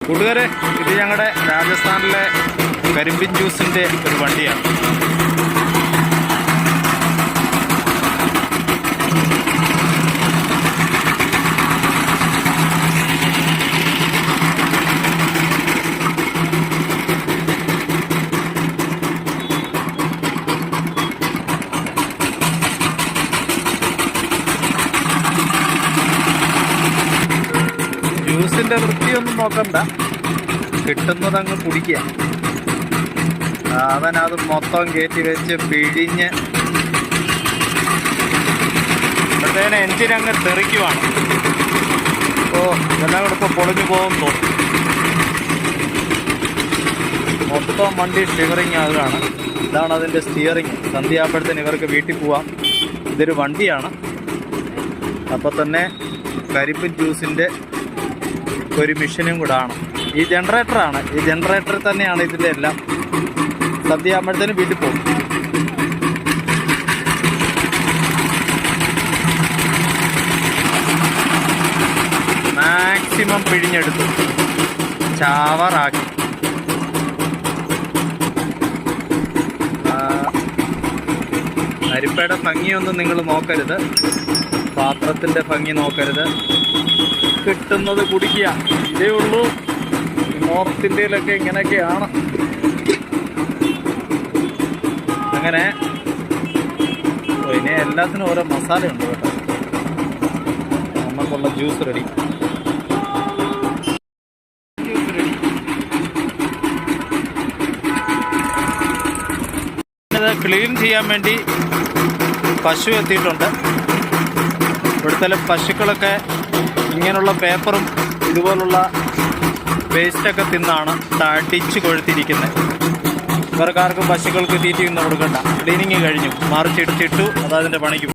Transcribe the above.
കൂട്ടുകാരെ, ഇത് ഞങ്ങളുടെ രാജസ്ഥാനിലെ കരിമ്പിൻ ജ്യൂസിൻ്റെ ഒരു വണ്ടിയാണ്. ജ്യൂസിൻ്റെ വൃത്തിയൊന്നും നോക്കണ്ട, കിട്ടുന്നതങ്ങ് കുടിക്കുക. അവനത് മൊത്തം കയറ്റി വെച്ച് പിഴിഞ്ഞ് അപ്പോഴത്തേന് എഞ്ചിനങ്ങ് തെറിക്കുവാണ്. ഇതെല്ലാം കൂടെ ഇപ്പോൾ പൊളിഞ്ഞു പോകും തോന്നും. മൊത്തം വണ്ടി സ്റ്റിയറിങ് ആകുകയാണ്. ഇതാണ് അതിൻ്റെ സ്റ്റിയറിങ്. സന്ധ്യയാകുമ്പോഴത്തേന് ഇവർക്ക് വീട്ടിൽ പോവാം. ഇതൊരു വണ്ടിയാണ്. അപ്പോൾ തന്നെ കരിമ്പിൻ ജ്യൂസിൻ്റെ ഒരു മെഷീനും കൂടെ ആണ്. ഈ ജനറേറ്ററാണ്. ഈ ജനറേറ്ററിൽ തന്നെയാണ് ഇതിൻ്റെ എല്ലാം. സന്ധ്യയാകുമ്പോഴത്തേനും വീട്ടിൽ പോകും. മാക്സിമം പിഴിഞ്ഞെടുത്തു ചാവറാക്കി. അരിപ്പയുടെ ഭംഗിയൊന്നും നിങ്ങൾ നോക്കരുത്, പാത്രത്തിൻ്റെ ഭംഗി നോക്കരുത്. കിട്ടുന്നത് കുടിക്കുക, ഇതേ ഉള്ളൂ. നോർത്ത് ഇന്ത്യയിലൊക്കെ ഇങ്ങനെയൊക്കെയാണ്. അങ്ങനെ ഇനി എല്ലാത്തിനും ഓരോ മസാലയുണ്ട് കേട്ടോ. നമുക്കുള്ള ജ്യൂസ് റെഡി. ഇത് ക്ലീൻ ചെയ്യാൻ വേണ്ടി പശു എത്തിയിട്ടുണ്ട്. ഇവിടുത്തെ പശുക്കളൊക്കെ ഇങ്ങനെയുള്ള പേപ്പറും ഇതുപോലുള്ള വേസ്റ്റൊക്കെ തിന്നാണ് തടിച്ച് കൊഴുത്തിരിക്കുന്നത്. ഇവർക്കാർക്കും പശുക്കൾക്ക് തീറ്റയൊന്നും കൊടുക്കണ്ട. ക്ലീനിങ് കഴിഞ്ഞു, മറിച്ചിടിച്ചിട്ടു, അതതിൻ്റെ പണിക്ക്.